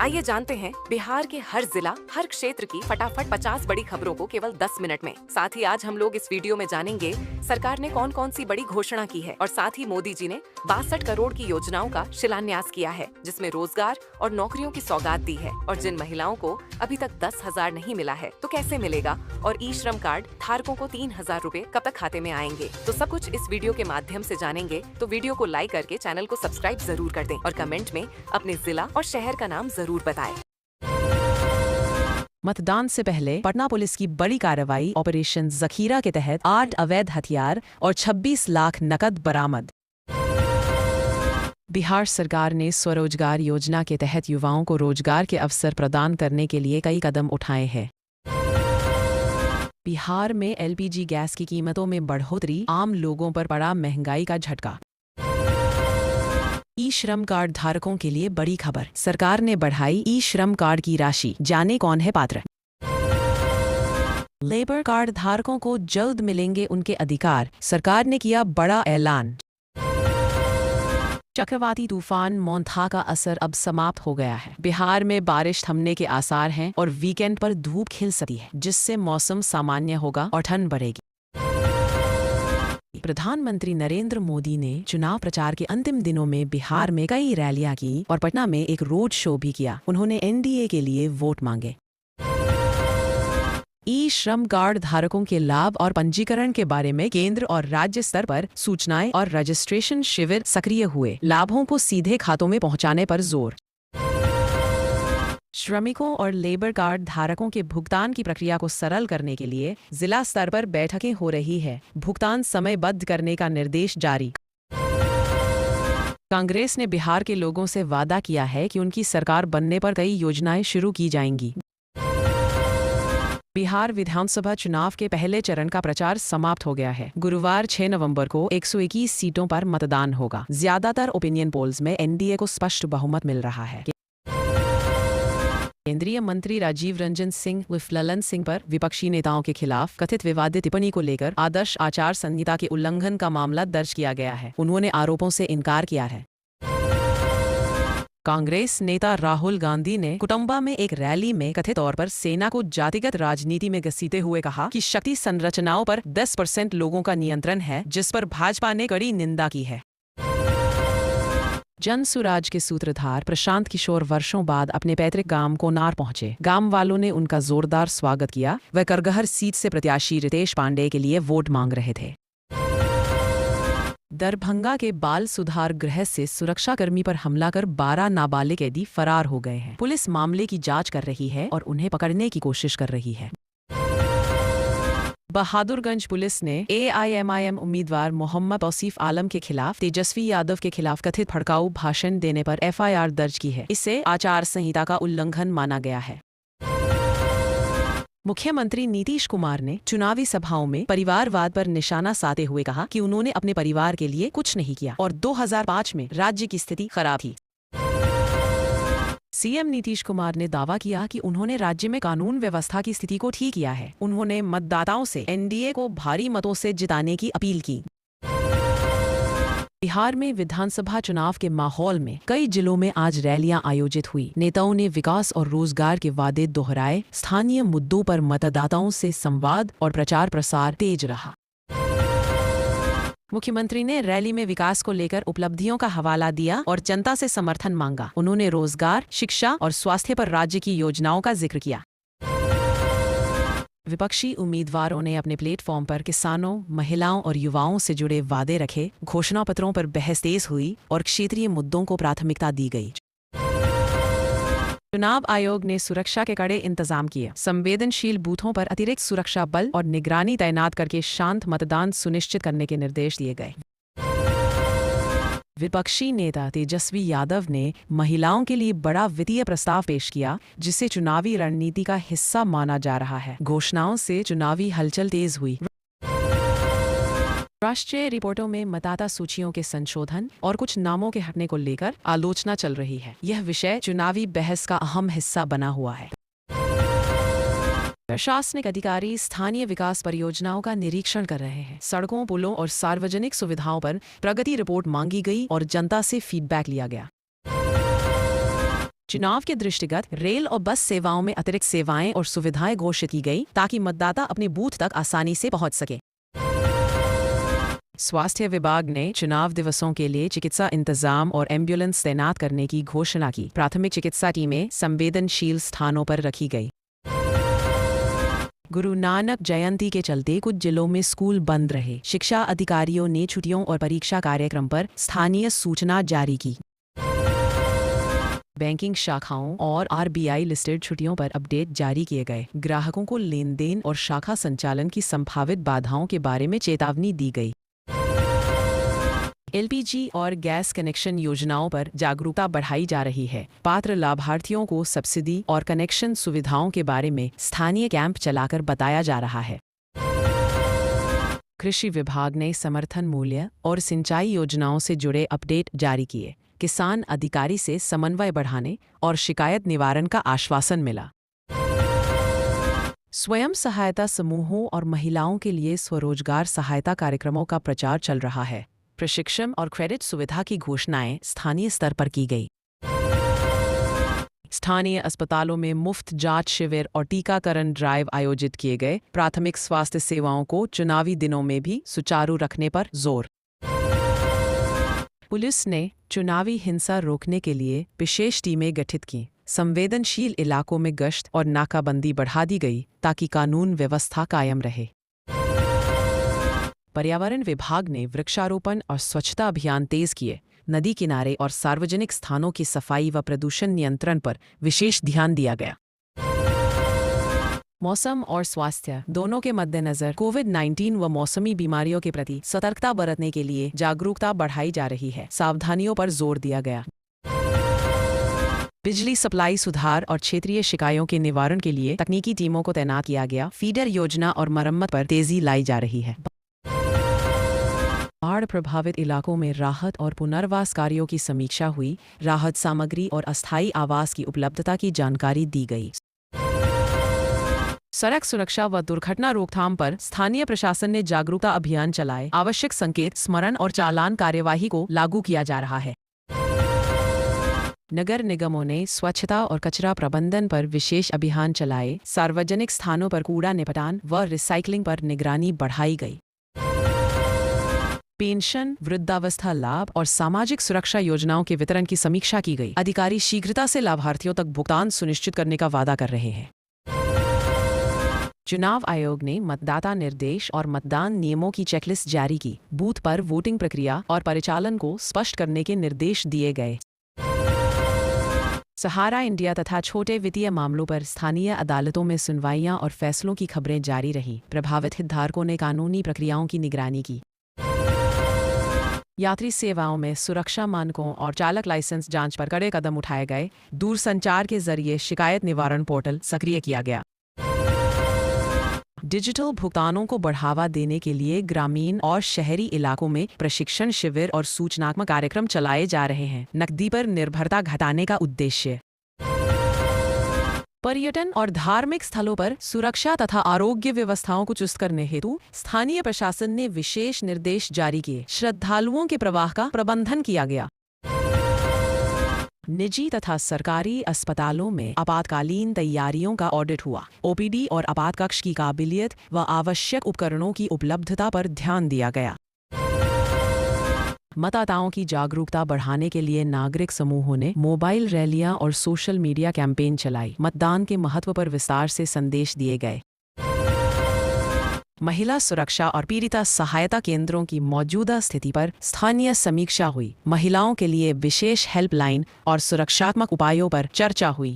आइए जानते हैं बिहार के हर जिला, हर क्षेत्र की फटाफट 50 बड़ी खबरों को केवल 10 मिनट में। साथ ही आज हम लोग इस वीडियो में जानेंगे सरकार ने कौन कौन सी बड़ी घोषणा की है और साथ ही मोदी जी ने 62 करोड़ की योजनाओं का शिलान्यास किया है, जिसमें रोजगार और नौकरियों की सौगात दी है। और जिन महिलाओं को अभी तक 10,000 नहीं मिला है तो कैसे मिलेगा, और ई श्रम कार्ड धारकों को 3,000 रूपए कब तक खाते में आएंगे, तो सब कुछ इस वीडियो के माध्यम से जानेंगे। तो वीडियो को लाइक करके चैनल को सब्सक्राइब जरूर कर दें और कमेंट में अपने जिला और शहर का नाम जरूर बताएं। मतदान से पहले पटना पुलिस की बड़ी कार्रवाई ऑपरेशन जखीरा के तहत 8 अवैध हथियार और 26 लाख नकद बरामद। बिहार सरकार ने स्वरोजगार योजना के तहत युवाओं को रोजगार के अवसर प्रदान करने के लिए कई कदम उठाए हैं। बिहार में एलपीजी गैस की कीमतों में बढ़ोतरी, आम लोगों पर पड़ा महंगाई का झटका। ई श्रम कार्ड धारकों के लिए बड़ी खबर, सरकार ने बढ़ाई ई श्रम कार्ड की राशि, जाने कौन है पात्र। लेबर कार्ड धारकों को जल्द मिलेंगे उनके अधिकार, सरकार ने किया बड़ा ऐलान। चक्रवाती तूफान मोंथा का असर अब समाप्त हो गया है। बिहार में बारिश थमने के आसार हैं और वीकेंड पर धूप खिल सकती है, जिससे मौसम सामान्य होगा और ठंड बढ़ेगी। प्रधानमंत्री नरेंद्र मोदी ने चुनाव प्रचार के अंतिम दिनों में बिहार में कई रैलियां की और पटना में एक रोड शो भी किया। उन्होंने एनडीए के लिए वोट मांगे। ई श्रम कार्ड धारकों के लाभ और पंजीकरण के बारे में केंद्र और राज्य स्तर पर सूचनाएं और रजिस्ट्रेशन शिविर सक्रिय हुए, लाभों को सीधे खातों में पहुंचाने पर जोर। श्रमिकों और लेबर कार्ड धारकों के भुगतान की प्रक्रिया को सरल करने के लिए जिला स्तर पर बैठकें हो रही है, भुगतान समयबद्ध करने का निर्देश जारी। कांग्रेस ने बिहार के लोगों से वादा किया है कि उनकी सरकार बनने पर कई योजनाएं शुरू की जाएंगी। बिहार विधानसभा चुनाव के पहले चरण का प्रचार समाप्त हो गया है। गुरुवार 6 नवंबर को 121 सीटों पर मतदान होगा। ज्यादातर ओपिनियन पोल्स में एनडीए को स्पष्ट बहुमत मिल रहा है। केंद्रीय मंत्री राजीव रंजन सिंह उर्फ ललन सिंह पर विपक्षी नेताओं के खिलाफ कथित विवादित टिप्पणी को लेकर आदर्श आचार संहिता के उल्लंघन का मामला दर्ज किया गया है। उन्होंने आरोपों से इनकार किया है। कांग्रेस नेता राहुल गांधी ने कुटुंबा में एक रैली में कथित तौर पर सेना को जातिगत राजनीति में घसीटते हुए कहा कि शक्ति संरचनाओं पर 10% लोगों का नियंत्रण है, जिस पर भाजपा ने कड़ी निंदा की है। जन सुराज के सूत्रधार प्रशांत किशोर वर्षों बाद अपने पैतृक गांव कोनार पहुंचे। गांव वालों ने उनका जोरदार स्वागत किया। वह करगहर सीट से प्रत्याशी रितेश पांडे के लिए वोट मांग रहे थे। दरभंगा के बाल सुधार गृह से सुरक्षाकर्मी पर हमला कर 12 नाबालिग कैदी फरार हो गए हैं। पुलिस मामले की जांच कर रही है और उन्हें पकड़ने की कोशिश कर रही है। बहादुरगंज पुलिस ने एआईएमआईएम उम्मीदवार मोहम्मद तौसीफ आलम के खिलाफ तेजस्वी यादव के खिलाफ कथित भड़काऊ भाषण देने पर एफआईआर दर्ज की है। इसे आचार संहिता का उल्लंघन माना गया है। मुख्यमंत्री नीतीश कुमार ने चुनावी सभाओं में परिवारवाद पर निशाना साधते हुए कहा कि उन्होंने अपने परिवार के लिए कुछ नहीं किया और 2005 में राज्य की स्थिति खराब थी। सीएम नीतीश कुमार ने दावा किया कि उन्होंने राज्य में कानून व्यवस्था की स्थिति को ठीक किया है। उन्होंने मतदाताओं से एनडीए को भारी मतों से जिताने की अपील की। बिहार में विधानसभा चुनाव के माहौल में कई जिलों में आज रैलियां आयोजित हुई। नेताओं ने विकास और रोजगार के वादे दोहराए। स्थानीय मुद्दों पर मतदाताओं से संवाद और प्रचार प्रसार तेज रहा। मुख्यमंत्री ने रैली में विकास को लेकर उपलब्धियों का हवाला दिया और जनता से समर्थन मांगा। उन्होंने रोजगार, शिक्षा और स्वास्थ्य पर राज्य की योजनाओं का जिक्र किया। विपक्षी उम्मीदवारों ने अपने प्लेटफॉर्म पर किसानों, महिलाओं और युवाओं से जुड़े वादे रखे। घोषणा पत्रों पर बहस तेज हुई और क्षेत्रीय मुद्दों को प्राथमिकता दी गई। चुनाव आयोग ने सुरक्षा के कड़े इंतजाम किए। संवेदनशील बूथों पर अतिरिक्त सुरक्षा बल और निगरानी तैनात करके शांत मतदान सुनिश्चित करने के निर्देश दिए गए। विपक्षी नेता तेजस्वी यादव ने महिलाओं के लिए बड़ा वित्तीय प्रस्ताव पेश किया, जिसे चुनावी रणनीति का हिस्सा माना जा रहा है। घोषणाओं से चुनावी हलचल तेज हुई। राष्ट्रीय रिपोर्टों में मतदाता सूचियों के संशोधन और कुछ नामों के हटने को लेकर आलोचना चल रही है। यह विषय चुनावी बहस का अहम हिस्सा बना हुआ है। प्रशासनिक अधिकारी स्थानीय विकास परियोजनाओं का निरीक्षण कर रहे हैं। सड़कों, पुलों और सार्वजनिक सुविधाओं पर प्रगति रिपोर्ट मांगी गई और जनता से फीडबैक लिया गया। चुनाव के दृष्टिगत रेल और बस सेवाओं में अतिरिक्त सेवाएं और सुविधाएं घोषित की गई ताकि मतदाता अपने बूथ तक आसानी से पहुंच सके। स्वास्थ्य विभाग ने चुनाव दिवसों के लिए चिकित्सा इंतजाम और एम्बुलेंस तैनात करने की घोषणा की। प्राथमिक चिकित्सा टीमें संवेदनशील स्थानों पर रखी गई। गुरु नानक जयंती के चलते कुछ जिलों में स्कूल बंद रहे। शिक्षा अधिकारियों ने छुट्टियों और परीक्षा कार्यक्रम पर स्थानीय सूचना जारी की। बैंकिंग शाखाओं और आरबीआई लिस्टेड छुट्टियों पर अपडेट जारी किए गए। ग्राहकों को लेन देन और शाखा संचालन की संभावित बाधाओं के बारे में चेतावनी दी गई। एलपीजी और गैस कनेक्शन योजनाओं पर जागरूकता बढ़ाई जा रही है। पात्र लाभार्थियों को सब्सिडी और कनेक्शन सुविधाओं के बारे में स्थानीय कैंप चलाकर बताया जा रहा है। कृषि विभाग ने समर्थन मूल्य और सिंचाई योजनाओं से जुड़े अपडेट जारी किए। किसान अधिकारी से समन्वय बढ़ाने और शिकायत निवारण का आश्वासन मिला। स्वयं सहायता समूहों और महिलाओं के लिए स्वरोजगार सहायता कार्यक्रमों का प्रचार चल रहा है। प्रशिक्षण और क्रेडिट सुविधा की घोषणाएं स्थानीय स्तर पर की गई। स्थानीय अस्पतालों में मुफ्त जांच शिविर और टीकाकरण ड्राइव आयोजित किए गए। प्राथमिक स्वास्थ्य सेवाओं को चुनावी दिनों में भी सुचारू रखने पर जोर। पुलिस ने चुनावी हिंसा रोकने के लिए विशेष टीमें गठित की। संवेदनशील इलाकों में गश्त और नाकाबंदी बढ़ा दी गई ताकि कानून व्यवस्था कायम रहे। पर्यावरण विभाग ने वृक्षारोपण और स्वच्छता अभियान तेज किए। नदी किनारे और सार्वजनिक स्थानों की सफाई व प्रदूषण नियंत्रण पर विशेष ध्यान दिया गया। मौसम और स्वास्थ्य दोनों के मद्देनजर कोविड-19 व मौसमी बीमारियों के प्रति सतर्कता बरतने के लिए जागरूकता बढ़ाई जा रही है। सावधानियों पर जोर दिया गया। बिजली सप्लाई सुधार और क्षेत्रीय शिकायतों के निवारण के लिए तकनीकी टीमों को तैनात किया गया। फीडर योजना और मरम्मत पर तेजी लाई जा रही है। बाढ़ प्रभावित इलाकों में राहत और पुनर्वास कार्यों की समीक्षा हुई। राहत सामग्री और अस्थायी आवास की उपलब्धता की जानकारी दी गई। सड़क सुरक्षा व दुर्घटना रोकथाम पर स्थानीय प्रशासन ने जागरूकता अभियान चलाए। आवश्यक संकेत, स्मरण और चालान कार्यवाही को लागू किया जा रहा है। नगर निगमों ने स्वच्छता और कचरा प्रबंधन पर विशेष अभियान चलाए। सार्वजनिक स्थानों पर कूड़ा निपटान व रिसाइकलिंग पर निगरानी बढ़ाई गई। पेंशन, वृद्धावस्था लाभ और सामाजिक सुरक्षा योजनाओं के वितरण की समीक्षा की गई। अधिकारी शीघ्रता से लाभार्थियों तक भुगतान सुनिश्चित करने का वादा कर रहे हैं। चुनाव आयोग ने मतदाता निर्देश और मतदान नियमों की चेकलिस्ट जारी की। बूथ पर वोटिंग प्रक्रिया और परिचालन को स्पष्ट करने के निर्देश दिए गए। सहारा इंडिया तथा छोटे वित्तीय मामलों पर स्थानीय अदालतों में सुनवाइयां और फैसलों की खबरें जारी रहीं। प्रभावित हितधारकों ने कानूनी प्रक्रियाओं की निगरानी की। यात्री सेवाओं में सुरक्षा मानकों और चालक लाइसेंस जांच पर कड़े कदम उठाए गए। दूरसंचार के जरिए शिकायत निवारण पोर्टल सक्रिय किया गया। डिजिटल भुगतानों को बढ़ावा देने के लिए ग्रामीण और शहरी इलाकों में प्रशिक्षण शिविर और सूचनात्मक कार्यक्रम चलाए जा रहे हैं। नकदी पर निर्भरता घटाने का उद्देश्य। पर्यटन और धार्मिक स्थलों पर सुरक्षा तथा आरोग्य व्यवस्थाओं को चुस्त करने हेतु स्थानीय प्रशासन ने विशेष निर्देश जारी किए। श्रद्धालुओं के प्रवाह का प्रबंधन किया गया। निजी तथा सरकारी अस्पतालों में आपातकालीन तैयारियों का ऑडिट हुआ। ओपीडी और आपात कक्ष की काबिलियत व आवश्यक उपकरणों की उपलब्धता पर ध्यान दिया गया। मतदाताओं की जागरूकता बढ़ाने के लिए नागरिक समूहों ने मोबाइल रैलियां और सोशल मीडिया कैंपेन चलाई। मतदान के महत्व पर विस्तार से संदेश दिए गए। महिला सुरक्षा और पीड़िता सहायता केंद्रों की मौजूदा स्थिति पर स्थानीय समीक्षा हुई। महिलाओं के लिए विशेष हेल्पलाइन और सुरक्षात्मक उपायों पर चर्चा हुई।